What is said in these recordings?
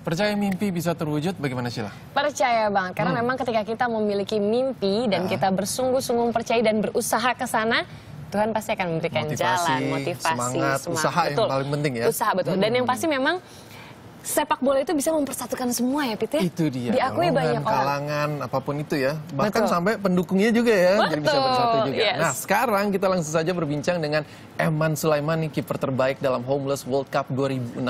Percaya mimpi bisa terwujud, bagaimana Sheila? Percaya banget, karena memang ketika kita memiliki mimpi dan kita bersungguh-sungguh percaya dan berusaha ke sana, Tuhan pasti akan memberikan jalan, motivasi, semangat, usaha betul. yang paling penting ya. Usaha, betul. Dan yang pasti memang sepak bola itu bisa mempersatukan semua ya, Pit ya? Itu dia. Diakui banyak orang. Kalangan, apapun itu ya. Bahkan Betul. sampai pendukungnya juga ya, jadi bisa bersatu juga. Yes. Nah, sekarang kita langsung saja berbincang dengan Eman Sulaimani, kiper terbaik dalam Homeless World Cup 2016,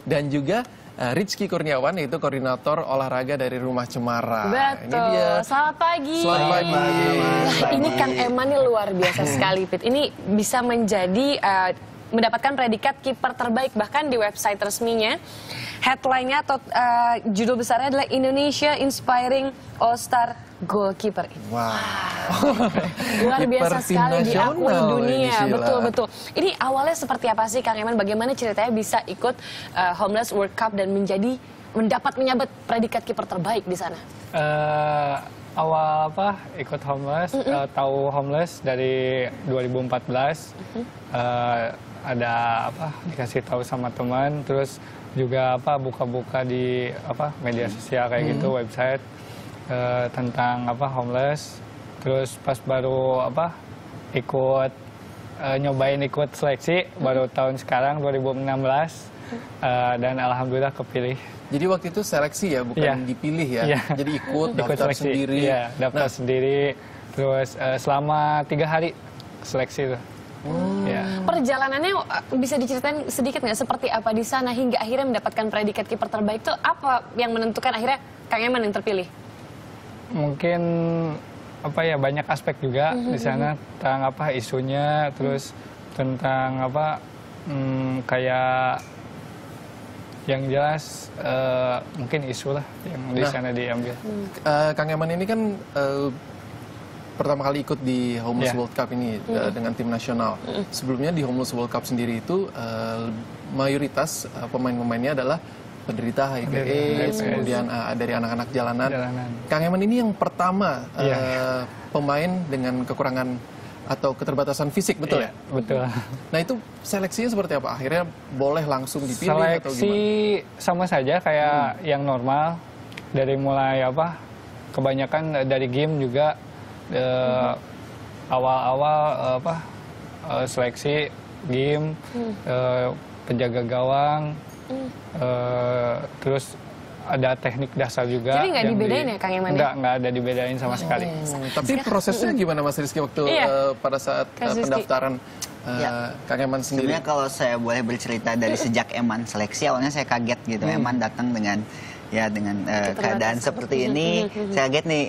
dan juga Rizky Kurniawan, yaitu koordinator olahraga dari Rumah Cemara. Betul. Ini dia. Selamat pagi. Selamat pagi. Nah, ini Kang Eman ini luar biasa sekali, Pit. Ini bisa menjadi mendapatkan predikat kiper terbaik, bahkan di website resminya headline-nya atau judul besarnya adalah Indonesia Inspiring All-Star Goalkeeper. Wow. Luar biasa sekali, diakui dunia. Ini, betul. Ini awalnya seperti apa sih Kang Eman? Bagaimana ceritanya bisa ikut Homeless World Cup dan mendapat menyabet predikat kiper terbaik di sana? Awal ikut Homeless, tahu Homeless dari 2014. Ada dikasih tahu sama teman, terus juga buka-buka di media sosial kayak gitu, website tentang Homeless. Terus pas baru ikut nyobain ikut seleksi baru tahun sekarang 2016, dan alhamdulillah kepilih. Jadi waktu itu seleksi ya, bukan dipilih ya. Jadi ikut daftar seleksi sendiri. Iya, daftar sendiri. Terus selama 3 hari seleksi itu. Ya. Perjalanannya bisa diceritain sedikit nggak seperti apa di sana hingga akhirnya mendapatkan predikat kiper terbaik itu, apa yang menentukan akhirnya Kang Eman yang terpilih? Mungkin banyak aspek juga di sana tentang isunya, terus tentang kayak yang jelas mungkin isu lah yang di sana diambil. Kang Eman ini kan pertama kali ikut di Homeless World Cup ini dengan tim nasional. Sebelumnya di Homeless World Cup sendiri itu mayoritas pemain-pemainnya adalah penderita HIV/AIDS, kemudian dari anak-anak jalanan. Kang Eman ini yang pertama pemain dengan kekurangan atau keterbatasan fisik, betul ya? Betul. Nah itu seleksinya seperti apa? Akhirnya boleh langsung dipilih atau seleksi gimana? sama saja kayak yang normal, dari mulai kebanyakan dari game juga. Awal-awal seleksi game, penjaga gawang, terus ada teknik dasar juga. Jadi nggak dibedain ya Kang Eman? Nggak ada dibedain sama sekali. Tapi prosesnya gimana Mas Rizky waktu pada saat pendaftaran Kang Eman sendiri? Sebenarnya kalau saya boleh bercerita dari sejak Eman seleksi, awalnya saya kaget gitu. Eman datang dengan keadaan seperti ini. Saya kaget nih,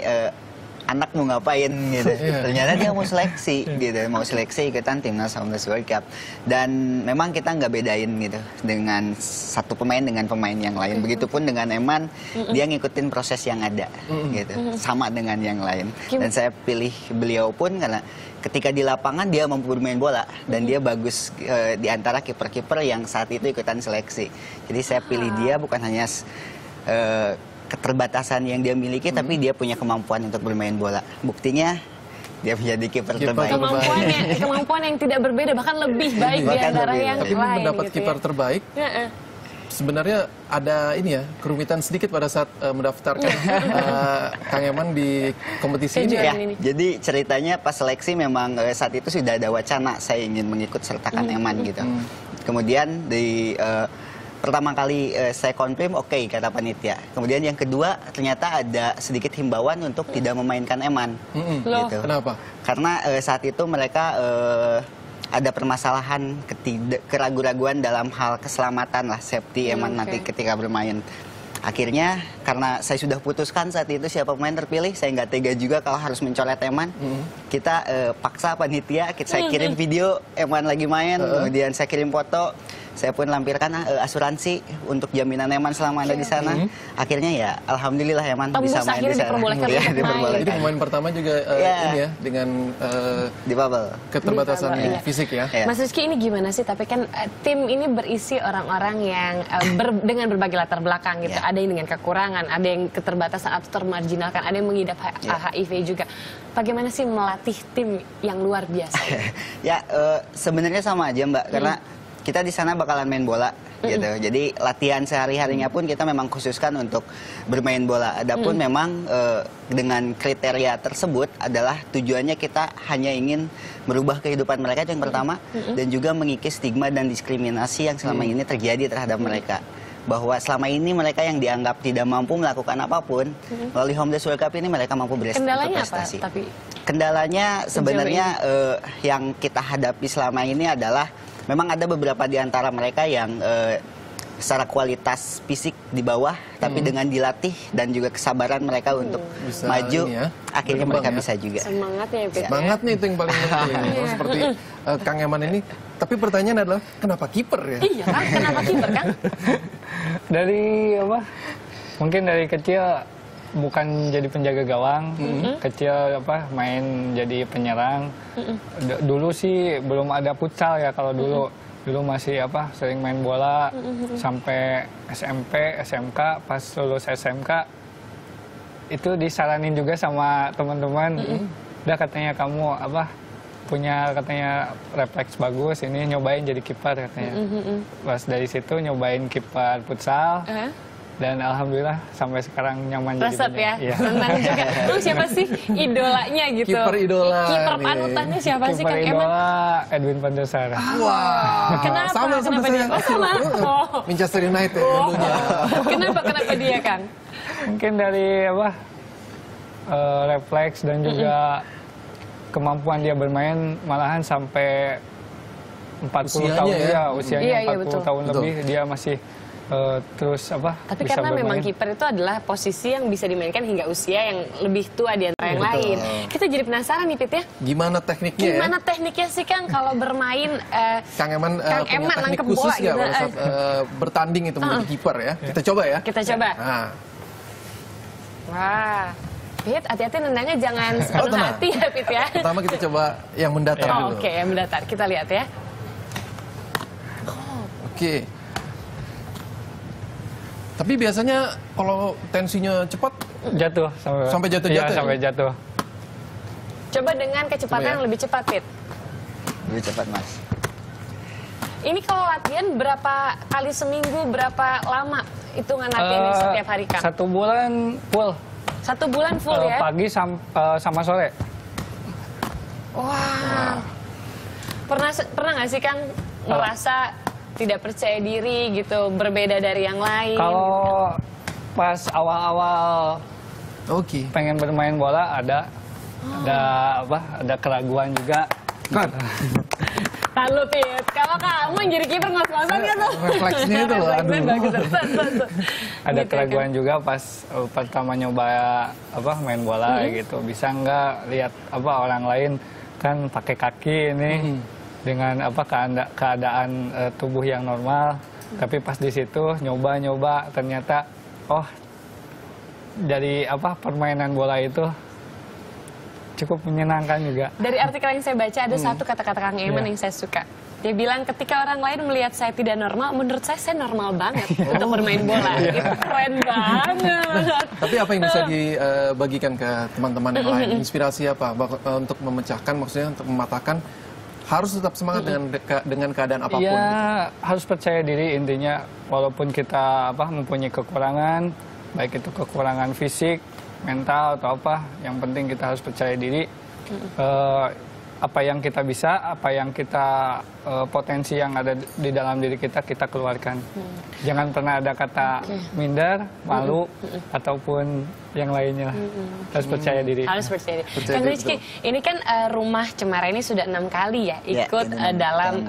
anak mau ngapain gitu. Ternyata dia mau seleksi gitu, mau seleksi ikutan timnas Homeless World Cup. Dan memang kita nggak bedain gitu dengan satu pemain dengan pemain yang lain. Begitupun dengan Eman, dia ngikutin proses yang ada gitu, sama dengan yang lain. Dan saya pilih beliau pun karena ketika di lapangan dia mampu bermain bola dan dia bagus di antara kiper-kiper yang saat itu ikutan seleksi. Jadi saya pilih dia bukan hanya keterbatasan yang dia miliki, tapi dia punya kemampuan untuk bermain bola. Buktinya dia menjadi kiper terbaik. Kemampuan yang tidak berbeda, bahkan lebih baik di antara yang lain. Tapi mendapat kiper terbaik, sebenarnya ada ini ya, kerumitan sedikit pada saat mendaftarkan Kang Eman di kompetisi ini ya. Jadi ceritanya pas seleksi memang saat itu sudah ada wacana saya ingin mengikut sertakan Eman gitu. Kemudian di pertama kali saya konfirm, oke, kata panitia. Kemudian yang kedua, ternyata ada sedikit himbauan untuk tidak memainkan Eman. Gitu. Kenapa? Karena saat itu mereka ada permasalahan, keraguan-raguan dalam hal keselamatan lah, safety Eman nanti ketika bermain. Akhirnya karena saya sudah putuskan saat itu siapa pemain terpilih, saya nggak tega juga kalau harus mencoret Eman. Kita paksa panitia, saya kirim video Eman lagi main, kemudian saya kirim foto. Saya pun lampirkan asuransi untuk jaminan Eman selama ada di sana. Akhirnya ya, alhamdulillah Eman bisa main di sana. Jadi pemain pertama juga ini ya, dengan keterbatasan fisik ya. Mas Rizky, ini gimana sih? Tapi kan tim ini berisi orang-orang yang dengan berbagai latar belakang gitu. Ada yang dengan kekurangan, ada yang keterbatasan atau termarginalkan, ada yang mengidap HIV juga. Bagaimana sih melatih tim yang luar biasa? Ya, sebenarnya sama aja Mbak, karena kita di sana bakalan main bola gitu. Jadi latihan sehari-harinya pun kita memang khususkan untuk bermain bola. Adapun memang dengan kriteria tersebut adalah tujuannya kita hanya ingin merubah kehidupan mereka itu yang pertama, dan juga mengikis stigma dan diskriminasi yang selama ini terjadi terhadap mereka. Bahwa selama ini mereka yang dianggap tidak mampu melakukan apapun, melalui Homeless World Cup ini mereka mampu berprestasi. Apa? Tapi kendalanya sebenarnya yang kita hadapi selama ini adalah memang ada beberapa di antara mereka yang secara kualitas fisik di bawah, tapi dengan dilatih dan juga kesabaran mereka untuk bisa maju, akhirnya mereka ya. bisa juga. Semangatnya ya, Pit. Semangat nih itu yang paling penting. Seperti Kang Eman ini. Tapi pertanyaan adalah, kenapa kiper ya? Iya kan, kenapa kiper kan? Dari apa? Mungkin dari kecil bukan jadi penjaga gawang, kecil apa main jadi penyerang. Dulu sih belum ada futsal ya kalau dulu. Dulu masih apa sering main bola sampai SMP, SMK. Pas lulus SMK itu disaranin juga sama teman-teman. Udah katanya kamu apa punya katanya refleks bagus, ini nyobain jadi kiper katanya. Pas dari situ nyobain kiper futsal. Dan alhamdulillah sampai sekarang nyaman Resep jadi ya, Iya. senang juga. Lu siapa sih idolanya gitu? Kiper idola Kiper nih. panutannya siapa sih, Kiper Kang Eman? idola Edwin van der Sar. Wah, Kenapa? sama Kenapa saya. dia? Oh, sama? Oh. Manchester United dulunya. Kenapa dia, Kang? Mungkin dari apa refleks dan juga kemampuan dia bermain malahan sampai 40 Usianya tahun ya? ya, usianya Iya, 40 betul. tahun lebih dia masih terus apa Tapi bisa karena memang bermain. kiper itu adalah posisi yang bisa dimainkan hingga usia yang lebih tua di antara yang lain. Kita jadi penasaran nih, Pit ya. Gimana tekniknya Gimana ya? tekniknya sih, Kang, kalau bermain Kang Eman Kang punya Eman teknik nangkep khusus bola nggak gitu. pada saat bertanding itu menjadi kiper ya? Kita coba ya. Kita coba. Nah, Wah. Pit, hati-hati nendangnya jangan sepenuh tenang. hati ya, Pit ya. pertama kita coba yang mendatar Oh, dulu. oke, yang mendatar. Kita lihat ya. Oke. Tapi biasanya kalau tensinya cepat jatuh Sampai jatuh-jatuh Iya, ya? sampai jatuh. Coba dengan kecepatan Coba ya. yang lebih cepat, Pit. Lebih cepat, Mas. Ini kalau latihan berapa kali seminggu, berapa lama hitungan latihannya setiap hari, Kang? 1 bulan full. 1 bulan full ya? Pagi sama sore. Wah. Pernah nggak sih, Kang, merasa tidak percaya diri gitu, berbeda dari yang lain? Kalau pas awal-awal Oke. pengen bermain bola ada ada keraguan juga. Tahu, Pit. Kalau kamu yang jadi kiper ngos-ngosan kan tuh. Refleksnya itu loh, Refleksnya aduh. bagus. Tuh. Ada Gitu, keraguan juga pas pertama nyoba main bola gitu. Bisa nggak lihat orang lain kan pakai kaki ini dengan keadaan tubuh yang normal. Tapi pas di situ nyoba ternyata dari permainan bola itu cukup menyenangkan juga. Dari artikel yang saya baca ada satu kata-kata Kang Eman yang saya suka. Dia bilang ketika orang lain melihat saya tidak normal, menurut saya normal banget untuk bermain bola. Itu keren banget. Tapi apa yang bisa dibagikan ke teman-teman yang lain? Inspirasi apa untuk memecahkan, maksudnya untuk mematahkan harus tetap semangat dengan keadaan apapun. Ya Gitu. harus percaya diri intinya. Walaupun kita mempunyai kekurangan, baik itu kekurangan fisik, mental atau yang penting kita harus percaya diri. Apa yang kita bisa, apa yang kita potensi yang ada di dalam diri kita keluarkan. Jangan pernah ada kata minder, malu ataupun yang lainnya. Harus percaya diri. Harus percaya diri. Percaya Kang diri, Rizky, ini kan Rumah Cemara ini sudah 6 kali ya ikut Ya, dalam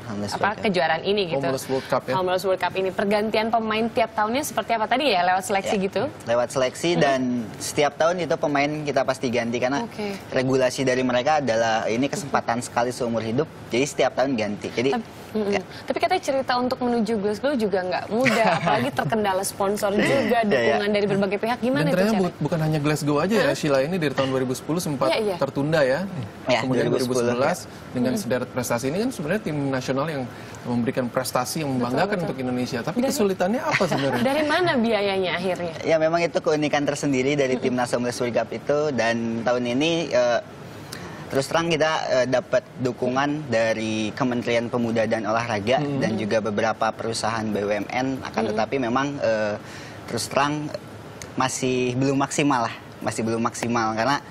Homeless World Cup. kejuaraan ini gitu. Homeless World Cup ya. Homeless World Cup ini. Pergantian pemain tiap tahunnya seperti apa tadi ya? Lewat seleksi Ya, gitu? lewat seleksi dan setiap tahun itu pemain kita pasti ganti karena Oke. regulasi dari mereka adalah ini kesempatan sekali seumur hidup, jadi setiap tahun ganti. Jadi ya. Tapi katanya cerita untuk menuju Glasgow juga nggak mudah, apalagi terkendala sponsor juga, dukungan dari berbagai pihak. Gimana Dan itu ternyata caranya? bukan hanya Glasgow aja ya, Sheila ini dari tahun 2010 sempat Iya. tertunda ya. Ya, Kemudian 2010, 2011 dengan sederet prestasi ini kan sebenarnya tim nasional yang memberikan prestasi yang membanggakan untuk Indonesia. Tapi kesulitannya apa sebenarnya? Dari mana biayanya akhirnya? Ya memang itu keunikan tersendiri dari timnas Homeless World Cup itu, dan tahun ini terus terang kita dapat dukungan dari Kementerian Pemuda dan Olahraga dan juga beberapa perusahaan BUMN, akan tetapi memang terus terang masih belum maksimal lah. Masih belum maksimal karena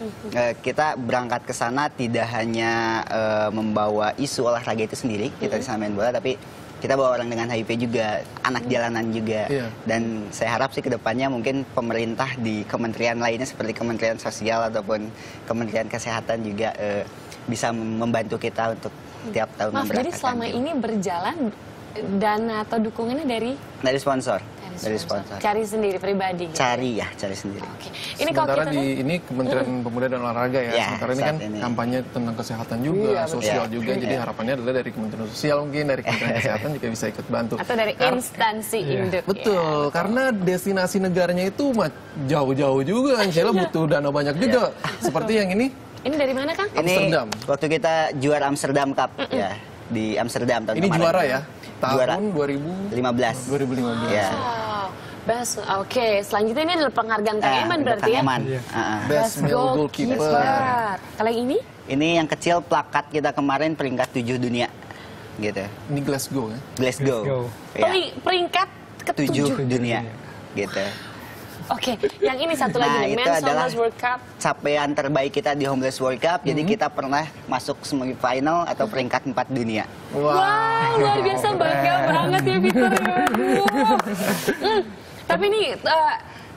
kita berangkat ke sana tidak hanya membawa isu olahraga itu sendiri, kita di sana main bola, tapi kita bawa orang dengan HIV juga, anak jalanan juga. Dan saya harap sih kedepannya mungkin pemerintah di kementerian lainnya seperti Kementerian Sosial ataupun Kementerian Kesehatan juga bisa membantu kita untuk tiap tahun Maaf, jadi memberangkatkan selama ini berjalan dana atau dukungannya dari sponsor. Dari sponsor. Cari sendiri pribadi. Gitu. Cari sendiri. Oke. Ini sementara ini Kementerian Pemuda dan Olahraga ya. Sementara ini kan kampanye tentang kesehatan juga, sosial juga. Jadi harapannya adalah dari Kementerian Sosial mungkin, dari Kementerian Kesehatan juga bisa ikut bantu. Atau dari instansi induk. Betul, karena destinasi negaranya itu jauh-jauh juga. Insya Allah butuh dana banyak juga. Seperti yang ini. Ini dari mana, Kang? Amsterdam. Ini waktu kita juara Amsterdam Cup ya di Amsterdam tahun ini kemarin. Juara ya. Tahun 2015. 2015. Ya. Best, oke. Selanjutnya ini adalah penghargaan Kang Eman berarti ya? Best male goalkeeper. Kalau yang ini? Ini yang kecil plakat kita kemarin peringkat 7 dunia. Gitu. Ini Glasgow ya? Glasgow. Ya. Peringkat ke-7 dunia. Gitu. Oke, yang ini satu lagi nih, Men's Homeless World Cup. Capaian terbaik kita di Homeless World Cup, jadi kita pernah masuk semifinal atau peringkat 4 dunia. Wow, luar biasa, bangga banget ya Peter. Tapi ini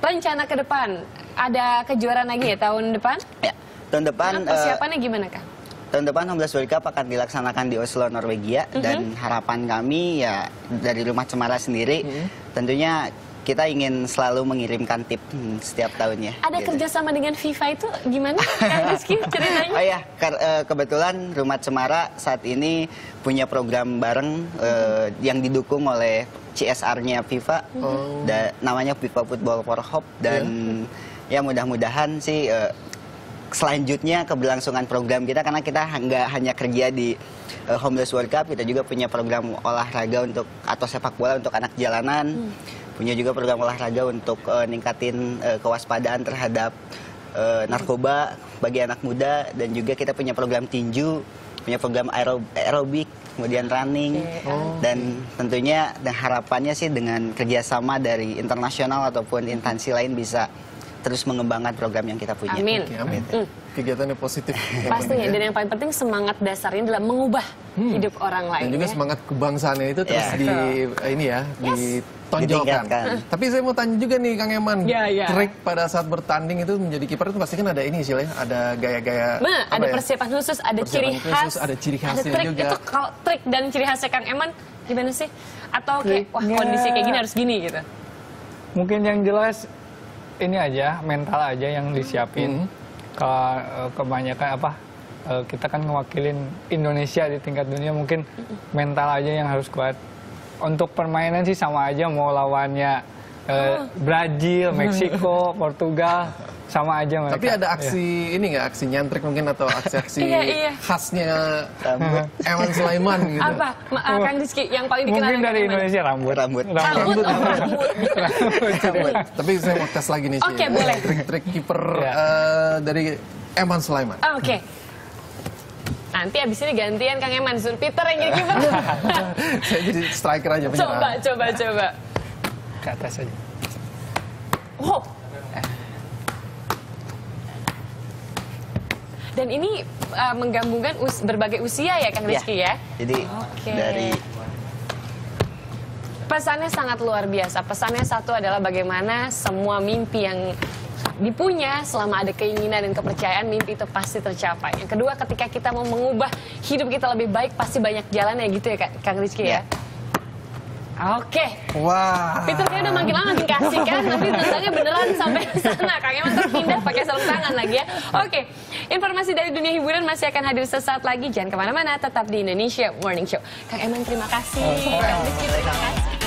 rencana ke depan, ada kejuaraan lagi ya tahun depan? Ya, tahun depan. Persiapannya gimana, Kang? Tahun depan Homeless World Cup akan dilaksanakan di Oslo, Norwegia, dan harapan kami ya dari Rumah Cemara sendiri, tentunya kita ingin selalu mengirimkan tip setiap tahunnya. Ada kerjasama dengan FIFA itu gimana, Kang Rizky, ceritanya? Oh ya, kebetulan Rumah Cemara saat ini punya program bareng yang didukung oleh CSR-nya FIFA, namanya FIFA Football for Hope, dan ya mudah-mudahan sih selanjutnya keberlangsungan program kita, karena kita nggak hanya kerja di Homeless World Cup, kita juga punya program olahraga atau sepak bola untuk anak jalanan. Punya juga program olahraga untuk ningkatin kewaspadaan terhadap narkoba bagi anak muda, dan juga kita punya program tinju, punya program aerobik, kemudian running, dan tentunya harapannya sih dengan kerjasama dari internasional ataupun instansi lain bisa terus mengembangkan program yang kita punya. Amin. Oke, amin. Kegiatannya positif. Pastinya, dan yang paling penting semangat dasarnya adalah mengubah hidup orang lain. Dan juga semangat kebangsaannya itu terus ditonjolkan. Tapi saya mau tanya juga nih Kang Eman, trik pada saat bertanding itu menjadi kiper itu pasti kan ada ini sih ya, ada gaya-gaya. Ada persiapan khusus, ada ciri khas, ada ciri khasnya trik juga. Itu kalau trik dan ciri khasnya Kang Eman gimana sih? Atau kayak wah kondisi kayak gini harus gini gitu? Mungkin yang jelas ini aja, mental aja yang disiapin. Kebanyakan kita kan mewakilin Indonesia di tingkat dunia, mungkin mental aja yang harus kuat. Untuk permainan sih sama aja, mau lawannya Brazil, Meksiko, Portugal, sama aja mereka. Tapi ada aksi ini nggak, aksi nyentrik mungkin atau aksi-aksi khasnya Eman Sulaiman gitu? Apa, Kang Rizky yang paling dikenal? Mungkin dari Indonesia rambut. Tapi saya mau tes lagi nih sih. Oke, boleh. Trik-trik kiper dari Eman Sulaiman. Oke. Nanti abis ini gantian Kang Eman, suruh Peter yang jadi kiper. Saya jadi striker aja penyerang. Coba. Ke atas aja. Wow. Dan ini menggabungkan berbagai usia ya Kang Rizky ya? Jadi dari... Pesannya sangat luar biasa. Pesannya satu adalah bagaimana semua mimpi yang dipunya selama ada keinginan dan kepercayaan, mimpi itu pasti tercapai. Yang kedua, ketika kita mau mengubah hidup kita lebih baik, pasti banyak jalan ya gitu ya Kang Rizky ya? Oke. Wah. Peter kayak udah makin lama makin kasih kan, tapi tendangnya beneran sampai sana. Kang Eman terpindah pakai sarung tangan lagi ya. Oke. Informasi dari dunia hiburan masih akan hadir sesaat lagi. Jangan kemana-mana, tetap di Indonesia Morning Show. Kang Eman terima kasih. Kang Rizky terima kasih.